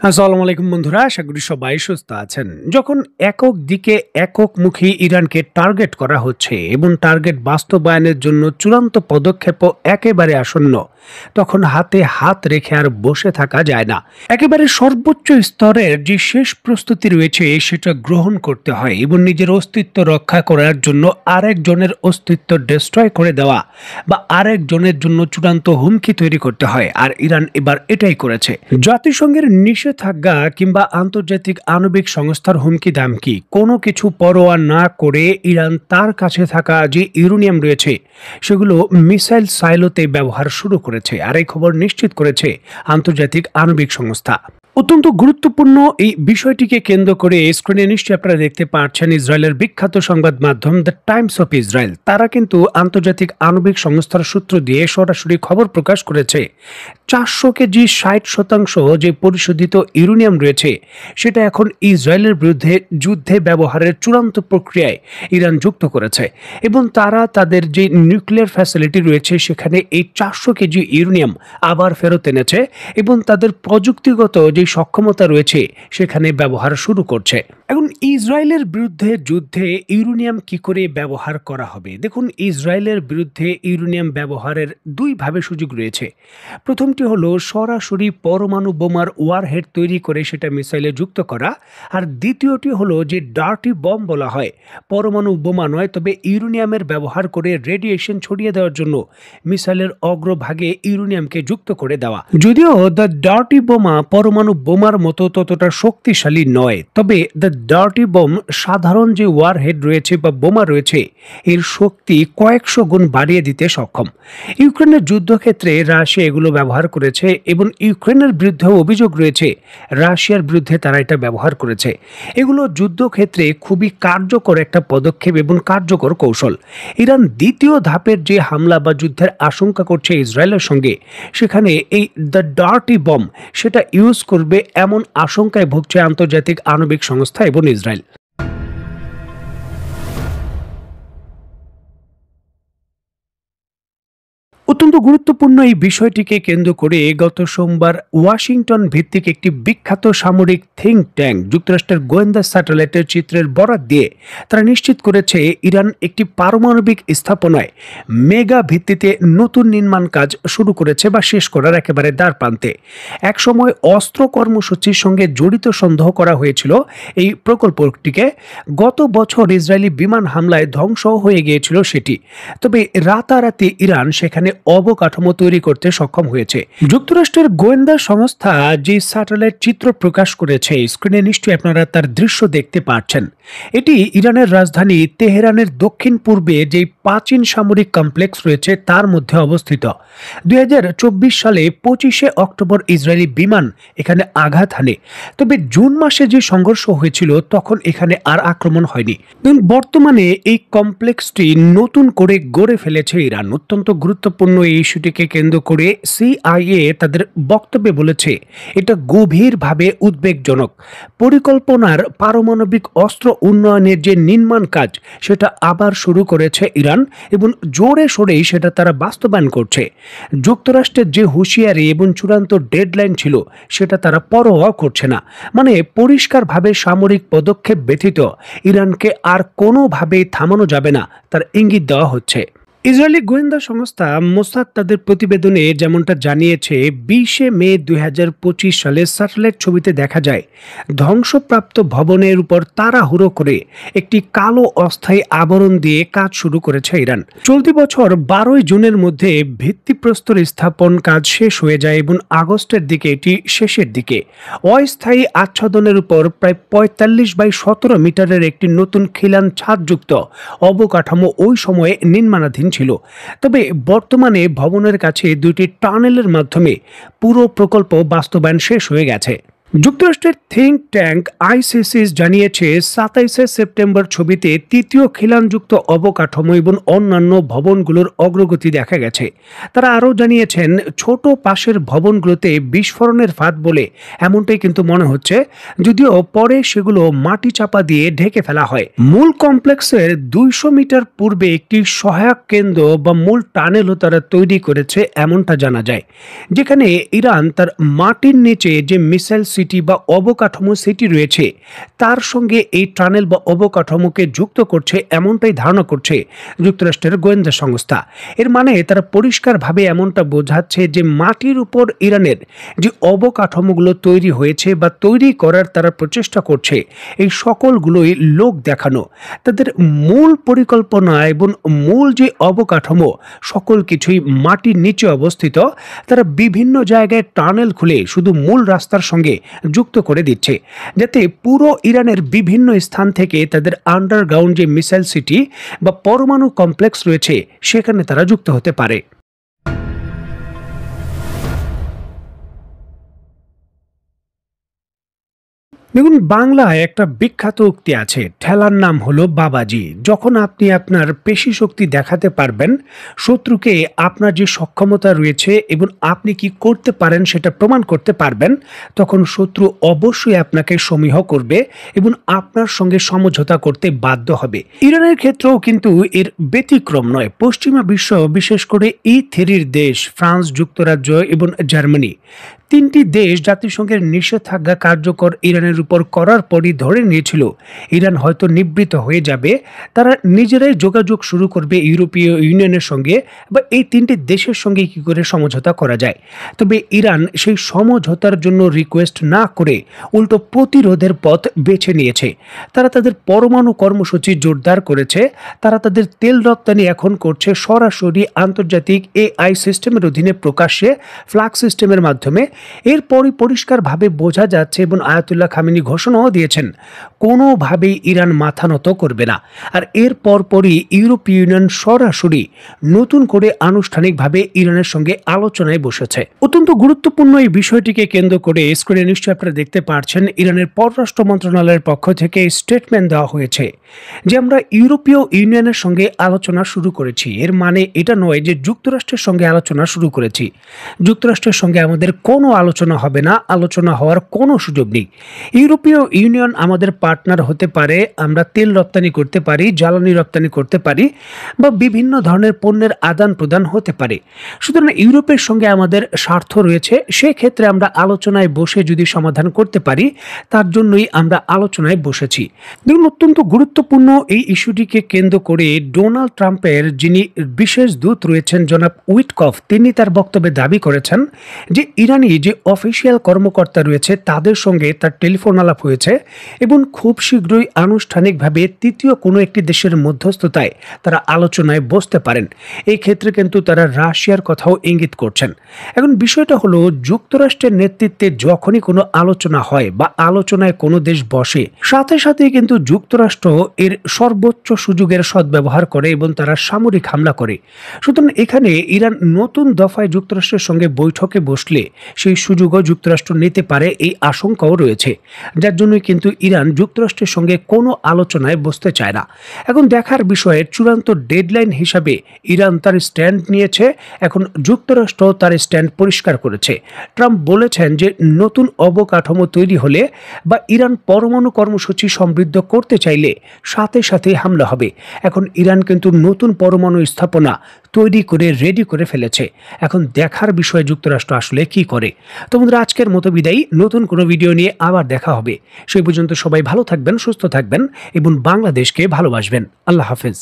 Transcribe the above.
আসসালামু আলাইকুম বন্ধুরা, আশা করি সবাই সুস্থ আছেন। যখন একক দিকে এককমুখী ইরানকে টার্গেট করা হচ্ছে এবং টার্গেট বাস্তবায়নের জন্য চূড়ান্ত পদক্ষেপও একেবারে আসন্ন, তখন হাতে হাত রেখে আর বসে থাকা যায় না। একেবারে সর্বোচ্চ স্তরের যে শেষ প্রস্তুতি রয়েছে সেটা গ্রহণ করতে হয় এবং নিজের অস্তিত্ব রক্ষা করার জন্য আরেকজনের অস্তিত্ব ডিস্ট্রয় করে দেওয়া বা আরেকজনের জন্য চূড়ান্ত হুমকি তৈরি করতে হয়। আর ইরান এবার এটাই করেছে। জাতিসংঘের নিষেধাজ্ঞা কিংবা আন্তর্জাতিক আণবিক সংস্থার হুমকি দামকি কোনো কিছু পরোয়া না করে ইরান তার কাছে থাকা যে ইউরেনিয়াম রয়েছে সেগুলো মিসাইল সাইলোতে ব্যবহার শুরু করেছে। আর এই খবর নিশ্চিত করেছে আন্তর্জাতিক আণবিক সংস্থা। অত্যন্ত গুরুত্বপূর্ণ এই বিষয়টিকে কেন্দ্র করে স্ক্রিনে নিশ্চয়ই আপনারা দেখতে পাচ্ছেন, ইসরায়েলের বিখ্যাত সংবাদ মাধ্যম দ্য টাইমস অফ ইসরায়েল তারা কিন্তু আন্তর্জাতিক আণবিক সংস্থার সূত্র দিয়ে সরাসরি খবর প্রকাশ করেছে 400 কেজি 60% যে পরিশোধিত ইউরেনিয়াম রয়েছে সেটা এখন ইসরায়েলের বিরুদ্ধে যুদ্ধে ব্যবহারের চূড়ান্ত প্রক্রিয়ায় ইরান যুক্ত করেছে এবং তারা তাদের যে নিউক্লিয়ার ফ্যাসিলিটি রয়েছে সেখানে এই 400 কেজি ইউরেনিয়াম আবার ফেরত এনেছে এবং তাদের প্রযুক্তিগত যে সক্ষমতা রয়েছে সেখানে ব্যবহার শুরু করছে। এখন ইসরায়েলের বিরুদ্ধে যুদ্ধে ইউরেনিয়াম কি করে ব্যবহার করা হবে? দেখুন, ইসরায়েলের বিরুদ্ধে ইউরেনিয়াম ব্যবহারের দুইভাবে সুযোগ রয়েছে। প্রথমটি হলো সরাসরি পরমাণু বোমার ওয়ারহেড তৈরি করে সেটা মিসাইলে যুক্ত করা, আর দ্বিতীয়টি হলো যে ডার্টি বম বলা হয়, পরমাণু বোমা নয় তবে ইউরেনিয়ামের ব্যবহার করে রেডিয়েশন ছড়িয়ে দেওয়ার জন্য মিসাইলের অগ্রভাগে ইউরেনিয়ামকে যুক্ত করে দেওয়া। যদিও দ্য ডার্টি বোমা পরমাণু বোমার মতো ততটা শক্তিশালী নয়, তবে দ্য ডার্টি বোম সাধারণ যে ওয়ারহেড রয়েছে বা বোমা রয়েছে এর শক্তি কয়েকশো গুণ বাড়িয়ে দিতে সক্ষম। ইউক্রেনের যুদ্ধক্ষেত্রে রাশিয়া এগুলো ব্যবহার করেছে এবং ইউক্রেনের বিরুদ্ধে অভিযোগ রয়েছে রাশিয়ার বিরুদ্ধে তারা এটা ব্যবহার করেছে। এগুলো যুদ্ধক্ষেত্রে খুবই কার্যকর একটা পদক্ষেপ এবং কার্যকর কৌশল। ইরান দ্বিতীয় ধাপের যে হামলা বা যুদ্ধের আশঙ্কা করছে ইসরায়েলের সঙ্গে, সেখানে এই দ্য ডার্টি বম সেটা ইউজ করবে এমন আশঙ্কায় ভুগছে আন্তর্জাতিক আণবিক সংস্থা এবং ইসরায়েল। অত্যন্ত গুরুত্বপূর্ণ এই বিষয়টিকে কেন্দ্র করে গত সোমবার ওয়াশিংটন ভিত্তিক একটি বিখ্যাত সামরিক থিঙ্ক ট্যাঙ্ক যুক্তরাষ্ট্রের গোয়েন্দা স্যাটেলাইটের চিত্রের বরাত দিয়ে তারা নিশ্চিত করেছে ইরান একটি পারমাণবিক স্থাপনায় মেগা ভিত্তিতে নতুন নির্মাণ কাজ শুরু করেছে বা শেষ করার একেবারে দ্বার প্রান্তে। একসময় অস্ত্র কর্মসূচির সঙ্গে জড়িত সন্দেহ করা হয়েছিল এই প্রকল্পটিকে। গত বছর ইসরায়েলি বিমান হামলায় ধ্বংস হয়ে গিয়েছিল সেটি, তবে রাতারাতি ইরান সেখানে অবকাঠামো তৈরি করতে সক্ষম হয়েছে। যুক্তরাষ্ট্রের গোয়েন্দা সংস্থা যে স্যাটেলাইট চিত্র প্রকাশ করেছে, স্ক্রিনে নিশ্চয়ই আপনারা তার দৃশ্য দেখতে পাচ্ছেন। এটি ইরানের রাজধানী তেহরানের দক্ষিণ পূর্বে যে প্রাচীন সামরিক কমপ্লেক্স রয়েছে তার মধ্যে অবস্থিত। 2024 সালে 25শে অক্টোবর ইসরায়েলি বিমান এখানে আঘাত হানে, তবে জুন মাসে যে সংঘর্ষ হয়েছিল তখন এখানে আর আক্রমণ হয়নি। বর্তমানে এই কমপ্লেক্সটি নতুন করে গড়ে ফেলেছে ইরান। অত্যন্ত গুরুত্বপূর্ণ এই ইস্যুটিকে কেন্দ্র করে সিআইএ তাদের বক্তব্যে বলেছে এটা গভীরভাবে উদ্বেগজনক। পরিকল্পনার পারমাণবিক অস্ত্র উন্নয়নের যে নির্মাণ কাজ সেটা আবার শুরু করেছে ইরান এবং জোরে সোরেই সেটা তারা বাস্তবায়ন করছে। যুক্তরাষ্ট্রের যে হুঁশিয়ারি এবং চূড়ান্ত ডেডলাইন ছিল সেটা তারা পরোয়া করছে না। মানে পরিষ্কারভাবে সামরিক পদক্ষেপ ব্যতীত ইরানকে আর কোনোভাবেই থামানো যাবে না তার ইঙ্গিত দেওয়া হচ্ছে। ইসরায়েলি গোয়েন্দা সংস্থা মোসাদ তাদের প্রতিবেদনে যেমনটা জানিয়েছে, 20শে মে 2025 সালে স্যাটেলাইট ছবিতে দেখা যায় ধ্বংসপ্রাপ্ত ভবনের উপর তাড়াহুড়ো করে একটি কালো অস্থায়ী আবরণ দিয়ে কাজ শুরু করেছে ইরান। চলতি বছর 12ই জুনের মধ্যে ভিত্তিপ্রস্তর স্থাপন কাজ শেষ হয়ে যায় এবং আগস্টের দিকে এটি শেষের দিকে অস্থায়ী আচ্ছাদনের উপর প্রায় 45x17 মিটারের একটি নতুন খিলান ছাদযুক্ত অবকাঠামো ওই সময়ে নির্মাণাধীন ছিল। তবে বর্তমানে ভবনের কাছে দুইটি টানেলের মাধ্যমে পুরো প্রকল্প বাস্তবায়ন শেষ হয়ে গেছে। যুক্তরাষ্ট্রের থিঙ্ক ট্যাঙ্ক আইসিসিস জানিয়েছে 27শে সেপ্টেম্বর ছবিতে তৃতীয় খিলানযুক্ত অবকাঠামো এবং অন্যান্য ভবনগুলোর অগ্রগতি দেখা গেছে। তারা আরও জানিয়েছেন ছোট পাশের ভবনগুলোতে বিস্ফোরণের ফাঁদ বলে এমনটাই কিন্তু মনে হচ্ছে, যদিও পরে সেগুলো মাটি চাপা দিয়ে ঢেকে ফেলা হয়। মূল কমপ্লেক্সের 200 মিটার পূর্বে একটি সহায়ক কেন্দ্র বা মূল টানেলও তারা তৈরি করেছে এমনটা জানা যায়, যেখানে ইরান তার মাটির নিচে যে মিসাইল সিটি বা অবকাঠামো সিটি রয়েছে তার সঙ্গে এই টানেল বা অবকাঠামোকে যুক্ত করছে এমনটাই ধারণা করছে যুক্তরাষ্ট্রের গোয়েন্দা সংস্থা। এর মানে তারা পরিষ্কারভাবে এমনটা বোঝাচ্ছে যে মাটির উপর ইরানের যে অবকাঠামোগুলো তৈরি হয়েছে বা তৈরি করার তারা প্রচেষ্টা করছে, এই সকলগুলোই লোক দেখানো। তাদের মূল পরিকল্পনা এবং মূল যে অবকাঠামো সকল কিছুই মাটির নিচে অবস্থিত। তারা বিভিন্ন জায়গায় টানেল খুলে শুধু মূল রাস্তার সঙ্গে যুক্ত করে দিচ্ছে, যাতে পুরো ইরানের বিভিন্ন স্থান থেকে তাদের আন্ডারগ্রাউন্ড যে মিসাইল সিটি বা পরমাণু কমপ্লেক্স রয়েছে সেখানে তারা যুক্ত হতে পারে। দেখুন, বাংলায় একটা বিখ্যাত উক্তি আছে, ঠেলার নাম হলো বাবাজি। যখন আপনি আপনার পেশি শক্তি দেখাতে পারবেন, শত্রুকে আপনার যে সক্ষমতা রয়েছে এবং আপনি কি করতে পারেন সেটা প্রমাণ করতে পারবেন, তখন শত্রু অবশ্যই আপনাকে সমীহ করবে এবং আপনার সঙ্গে সমঝোতা করতে বাধ্য হবে। ইরানের ক্ষেত্রেও কিন্তু এর ব্যতিক্রম নয়। পশ্চিমা বিশ্ব, বিশেষ করে E3 দেশ ফ্রান্স, যুক্তরাজ্য এবং জার্মানি, তিনটি দেশ জাতিসংঘের নিষেধাজ্ঞা কার্যকর ইরানের উপর করার পরই ধরে নিয়েছিল ইরান হয়তো নিবৃত হয়ে যাবে। তারা নিজেরাই যোগাযোগ শুরু করবে ইউরোপীয় ইউনিয়নের সঙ্গে বা এই তিনটি দেশের সঙ্গে কি করে সমঝোতা করা যায়। তবে ইরান সেই সমঝোতার জন্য রিকোয়েস্ট না করে উল্টো প্রতিরোধের পথ বেছে নিয়েছে। তারা তাদের পরমাণু কর্মসূচি জোরদার করেছে। তারা তাদের তেল রপ্তানি এখন করছে সরাসরি আন্তর্জাতিক AI সিস্টেমের অধীনে, প্রকাশ্যে ফ্ল্যাগ সিস্টেমের মাধ্যমে। এরপরই পরিষ্কারভাবে বোঝা যাচ্ছে এবং আয়াতুল্লাহ খামেনি ঘোষণাও দিয়েছেন, কোনোভাবেই ইরান মাথা নত করবে না। আর এর পরপরই ইউরোপীয় ইউনিয়ন সরাসরি নতুন করে আনুষ্ঠানিকভাবে ইরানের সঙ্গে আলোচনায় বসেছে। অত্যন্ত গুরুত্বপূর্ণ এই বিষয়টিকে কেন্দ্র করে স্ক্রিনে নিশ্চয়ই আপনারা দেখতে পাচ্ছেন, ইরানের পররাষ্ট্র মন্ত্রণালয়ের পক্ষ থেকে স্টেটমেন্ট দেওয়া হয়েছে যে আমরা ইউরোপীয় ইউনিয়নের সঙ্গে আলোচনা শুরু করেছি। এর মানে এটা নয় যে যুক্তরাষ্ট্রের সঙ্গে আলোচনা শুরু করেছি। যুক্তরাষ্ট্রের সঙ্গে আমাদের কোনো আলোচনা হবে না, আলোচনা হওয়ার কোনো সুযোগ নেই। ইউরোপীয় ইউনিয়ন আমাদের পার্টনার হতে পারে, আমরা তেল রপ্তানি করতে পারি, জ্বালানি রপ্তানি করতে পারি বা বিভিন্ন ধরনের পণ্যের আদান প্রদান হতে পারে। সুতরাং ইউরোপের সঙ্গে আমাদের স্বার্থ রয়েছে, সেক্ষেত্রে আমরা আলোচনায় বসে যদি সমাধান করতে পারি তার জন্যই আমরা আলোচনায় বসেছি। দেখুন, অত্যন্ত গুরুত্বপূর্ণ এই ইস্যুটিকে কেন্দ্র করে ডোনাল্ড ট্রাম্পের যিনি বিশেষ দূত রয়েছেন জনাব উইটকফ, তিনি তার বক্তব্যে দাবি করেছেন যে ইরানি যে অফিসিয়াল কর্মকর্তা রয়েছে তাদের সঙ্গে তার টেলিফোন আলাপ হয়েছে এবং খুব শীঘ্রই আনুষ্ঠানিকভাবে তৃতীয় কোনো একটি দেশের মধ্যস্থতায় তারা আলোচনায় বসতে পারেন। এই ক্ষেত্রে কিন্তু তারা রাশিয়ার কথাও ইঙ্গিত করছেন। এখন বিষয়টা হলো, যুক্তরাষ্ট্রের নেতৃত্বে যখনই কোনো আলোচনা হয় বা আলোচনায় কোনো দেশ বসে, সাথে সাথে কিন্তু যুক্তরাষ্ট্র এর সর্বোচ্চ সুযোগের সদ্ব্যবহার করে এবং তারা সামরিক হামলা করে। সুতরাং এখানে ইরান নতুন দফায় যুক্তরাষ্ট্রের সঙ্গে বৈঠকে বসলে সেই সুযোগও যুক্তরাষ্ট্র নিতে পারে, এই আশঙ্কাও রয়েছে, যার জন্যই কিন্তু ইরান যুক্তরাষ্ট্রের সঙ্গে কোনো আলোচনায় বসতে চায় না। এখন দেখার বিষয়ে চূড়ান্ত ডেডলাইন হিসাবে ইরান তার স্ট্যান্ড নিয়েছে, এখন যুক্তরাষ্ট্র তার স্ট্যান্ড পরিষ্কার করেছে। ট্রাম্প বলেছেন যে নতুন অবকাঠামো তৈরি হলে বা ইরান পরমাণু কর্মসূচি সমৃদ্ধ করতে চাইলে সাথে সাথে হামলা হবে। এখন ইরান কিন্তু নতুন পরমাণু স্থাপনা তৈরি করে রেডি করে ফেলেছে। এখন দেখার বিষয়ে যুক্তরাষ্ট্র আসলে কি করে। তো বন্ধুরা, আজকের মতো বিদায়, নতুন কোনো ভিডিও নিয়ে আবার দেখা হবে। সেই পর্যন্ত সবাই ভালো থাকবেন, সুস্থ থাকবেন এবং বাংলাদেশকে ভালোবাসবেন। আল্লাহ হাফেজ।